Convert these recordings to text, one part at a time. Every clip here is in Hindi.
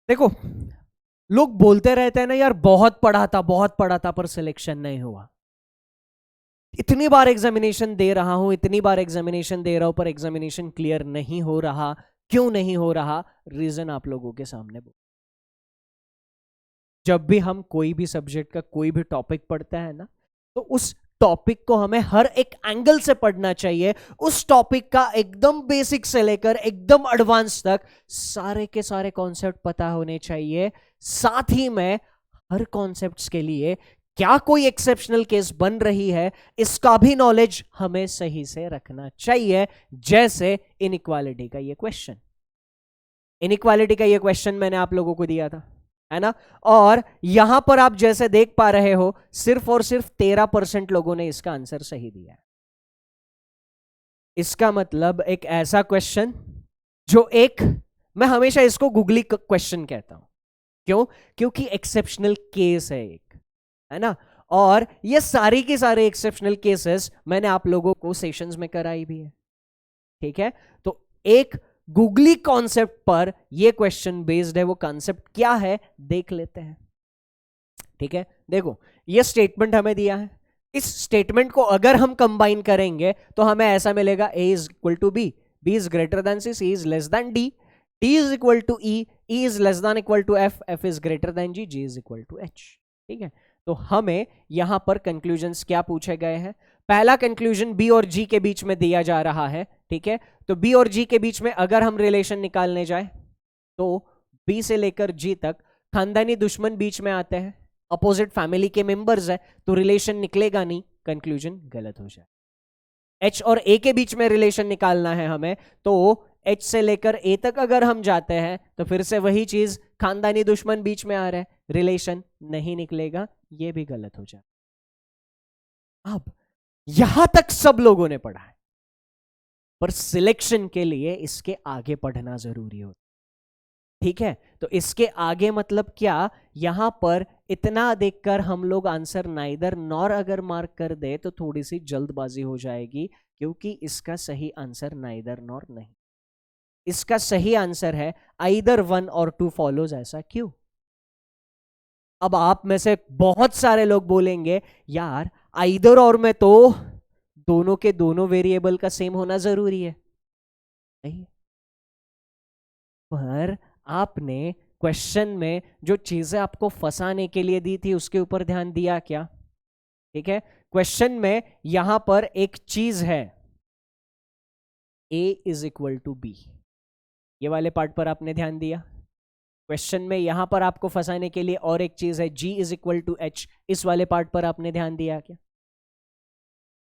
देखो, लोग बोलते रहते हैं ना यार, बहुत पढ़ा था पर सिलेक्शन नहीं हुआ। इतनी बार एग्जामिनेशन दे रहा हूं, इतनी बार एग्जामिनेशन दे रहा हूं, पर एग्जामिनेशन क्लियर नहीं हो रहा। क्यों नहीं हो रहा? रीजन आप लोगों के सामने। जब भी हम कोई भी सब्जेक्ट का कोई भी टॉपिक पढ़ते हैं ना, तो उस टॉपिक को हमें हर एक एंगल से पढ़ना चाहिए। उस टॉपिक का एकदम बेसिक से लेकर एकदम एडवांस तक सारे के सारे कॉन्सेप्ट पता होने चाहिए। साथ ही में हर कॉन्सेप्ट्स के लिए क्या कोई एक्सेप्शनल केस बन रही है, इसका भी नॉलेज हमें सही से रखना चाहिए। जैसे इनइक्वालिटी का ये क्वेश्चन, इनइक्वालिटी का ये क्वेश्चन मैंने आप लोगों को दिया था, है ना? और यहां पर आप जैसे देख पा रहे हो, सिर्फ और सिर्फ 13% लोगों ने इसका आंसर सही दिया है। इसका मतलब एक ऐसा क्वेश्चन जो एक, मैं हमेशा इसको गूगली क्वेश्चन कहता हूं। क्यों? क्योंकि एक्सेप्शनल केस है एक, है ना? और ये सारी की सारे एक्सेप्शनल केसेस मैंने आप लोगों को सेशंस में कराई भी है, ठीक है? तो एक गूगली कॉन्सेप्ट पर ये क्वेश्चन बेस्ड है। वो कॉन्सेप्ट क्या है देख लेते हैं, ठीक है? देखो, ये स्टेटमेंट हमें दिया है। इस स्टेटमेंट को अगर हम कंबाइन करेंगे तो हमें ऐसा मिलेगा, a is equal to B, b is greater than c, c is less than d, d is equal to e, e is less than equal to f, f is greater than g, g is equal to h। ठीक है? तो हमें यहां पर कंक्लूजन्स क्या पूछे गए हैं? पहला कंक्लूजन b और g के बीच में दिया जा रहा है, ठीक है? तो b और g के बीच में अगर हम रिलेशन निकालने जाए तो b से लेकर g तक खानदानी दुश्मन बीच में आते हैं, अपोजिट फैमिली के मेंबर्स है, तो रिलेशन निकलेगा नहीं, कंक्लूजन गलत हो जाए। H और A के बीच में रिलेशन निकालना है हमें, तो H से लेकर A तक अगर हम जाते हैं तो फिर से वही चीज, खानदानी दुश्मन बीच में आ रहा है, रिलेशन नहीं निकलेगा, ये भी गलत हो जाए। अब यहां तक सब लोगों ने पढ़ा है, पर सिलेक्शन के लिए इसके आगे पढ़ना जरूरी होता, ठीक है? तो इसके आगे मतलब क्या? यहां पर इतना देखकर हम लोग आंसर नाइदर नॉर अगर मार्क कर दे तो थोड़ी सी जल्दबाजी हो जाएगी, क्योंकि इसका सही आंसर नाइदर नॉर नहीं, इसका सही आंसर है आइदर वन और टू फॉलोज। ऐसा क्यों? अब आप में से बहुत सारे लोग बोलेंगे यार आइदर और में तो दोनों के दोनों वेरिएबल का सेम होना जरूरी है, नहीं? पर आपने क्वेश्चन में जो चीजें आपको फंसाने के लिए दी थी उसके ऊपर ध्यान दिया क्या? ठीक है, क्वेश्चन में यहां पर एक चीज है a is equal to B, ये वाले पार्ट पर आपने ध्यान दिया। क्वेश्चन में यहां पर आपको फंसाने के लिए और एक चीज है g is equal to h, इस वाले पार्ट पर आपने ध्यान दिया क्या?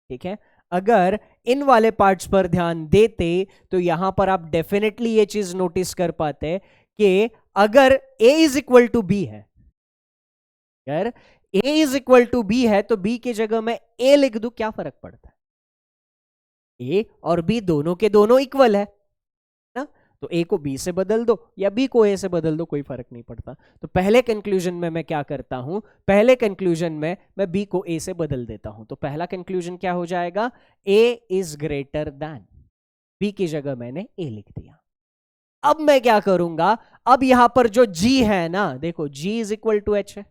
ठीक है, अगर इन वाले पार्ट्स पर ध्यान देते तो यहां पर आप डेफिनेटली ये चीज नोटिस कर पाते कि अगर a is equal to B है, अगर a is equal to B है तो b की जगह मैं a लिख दूं, क्या फर्क पड़ता है? a और b दोनों के दोनों इक्वल है ना, तो a को b से बदल दो या b को a से बदल दो, कोई फर्क नहीं पड़ता। तो पहले कंक्लूजन में मैं क्या करता हूं? पहले कंक्लूजन में मैं b को a से बदल देता हूं, तो पहला कंक्लूजन क्या हो जाएगा? a is greater then, b की जगह मैंने a लिख दिया। अब मैं क्या करूंगा? अब यहां पर जो g है ना, देखो g is equal to h है,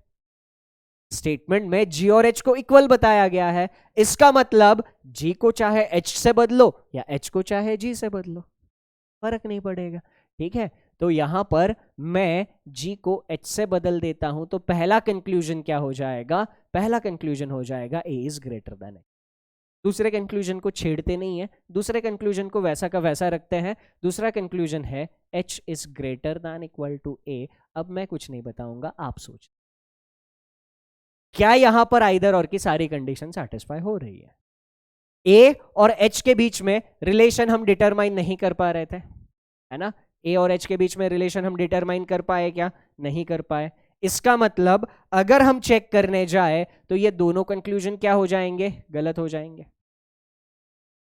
स्टेटमेंट में g और h को इक्वल बताया गया है, इसका मतलब g को चाहे h से बदलो या h को चाहे g से बदलो, फर्क नहीं पड़ेगा, ठीक है? तो यहां पर मैं g को h से बदल देता हूं, तो पहला कंक्लूजन क्या हो जाएगा? पहला कंक्लूजन हो जाएगा a is greater than h। दूसरे कंक्लूजन को छेड़ते नहीं है, दूसरे कंक्लूजन को वैसा का वैसा रखते हैं। दूसरा कंक्लूजन है h is greater than equal to a। अब मैं कुछ नहीं बताऊंगा, आप सोच, क्या यहां पर आइदर और की सारी कंडीशन सेटिस्फाई हो रही है? a और h के बीच में रिलेशन हम डिटरमाइन नहीं कर पा रहे थे, है ना? a और h के बीच में रिलेशन हम डिटरमाइन कर पाए क्या? नहीं कर पाए। इसका मतलब अगर हम चेक करने जाए तो ये दोनों कंक्लूजन क्या हो जाएंगे? गलत हो जाएंगे।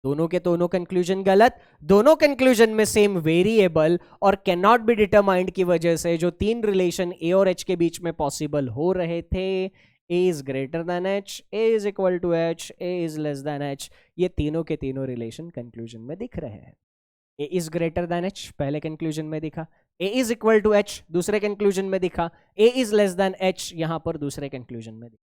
दोनों के दोनों कंक्लूजन गलत, दोनों कंक्लूजन में सेम वेरिएबल और कैन नॉट बी डिटरमाइंड की वजह से जो तीन रिलेशन a और h के बीच में पॉसिबल हो रहे थे, a is greater than h, a is equal to h, a is less than h, ये तीनों के तीनों रिलेशन कंक्लूजन में दिख रहे हैं। a is greater than h पहले कंक्लूजन में दिखा, ए इज इक्वल टू एच दूसरे कंक्लूजन में दिखा, ए इज लेस देन एच यहां पर दूसरे कंक्लूजन में दिखा।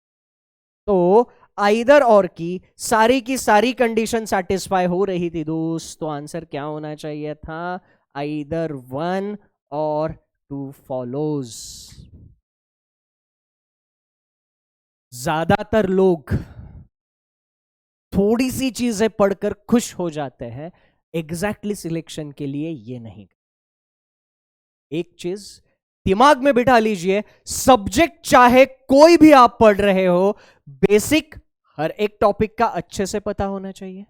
तो आइदर और की सारी कंडीशन सेटिस्फाई हो रही थी दोस्त, तो आंसर क्या होना चाहिए था, आइदर 1 और 2 फॉलोज। ज्यादातर लोग थोड़ी सी चीजें पढ़कर खुश हो जाते हैं, एग्जैक्टली सिलेक्शन के लिए ये नहीं। एक चीज दिमाग में बिठा लीजिए, सब्जेक्ट चाहे कोई भी आप पढ़ रहे हो, बेसिक हर एक टॉपिक का अच्छे से पता होना चाहिए।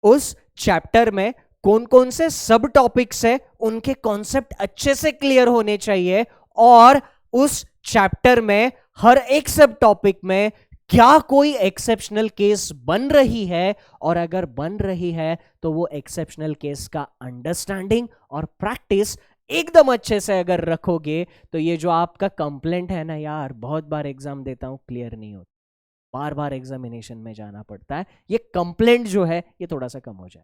उस चैप्टर में कौन कौन से सब टॉपिक्स है उनके कॉन्सेप्ट अच्छे से क्लियर होने चाहिए, और उस चैप्टर में हर एक सब टॉपिक में क्या कोई एक्सेप्शनल केस बन रही है, और अगर बन रही है तो वो एक्सेप्शनल केस का अंडरस्टैंडिंग और प्रैक्टिस एकदम अच्छे से अगर रखोगे, तो ये जो आपका कंप्लेंट है ना यार, बहुत बार एग्जाम देता हूं क्लियर नहीं होता, बार बार एग्जामिनेशन में जाना पड़ता है, ये कंप्लेंट जो है ये थोड़ा सा कम हो जाए।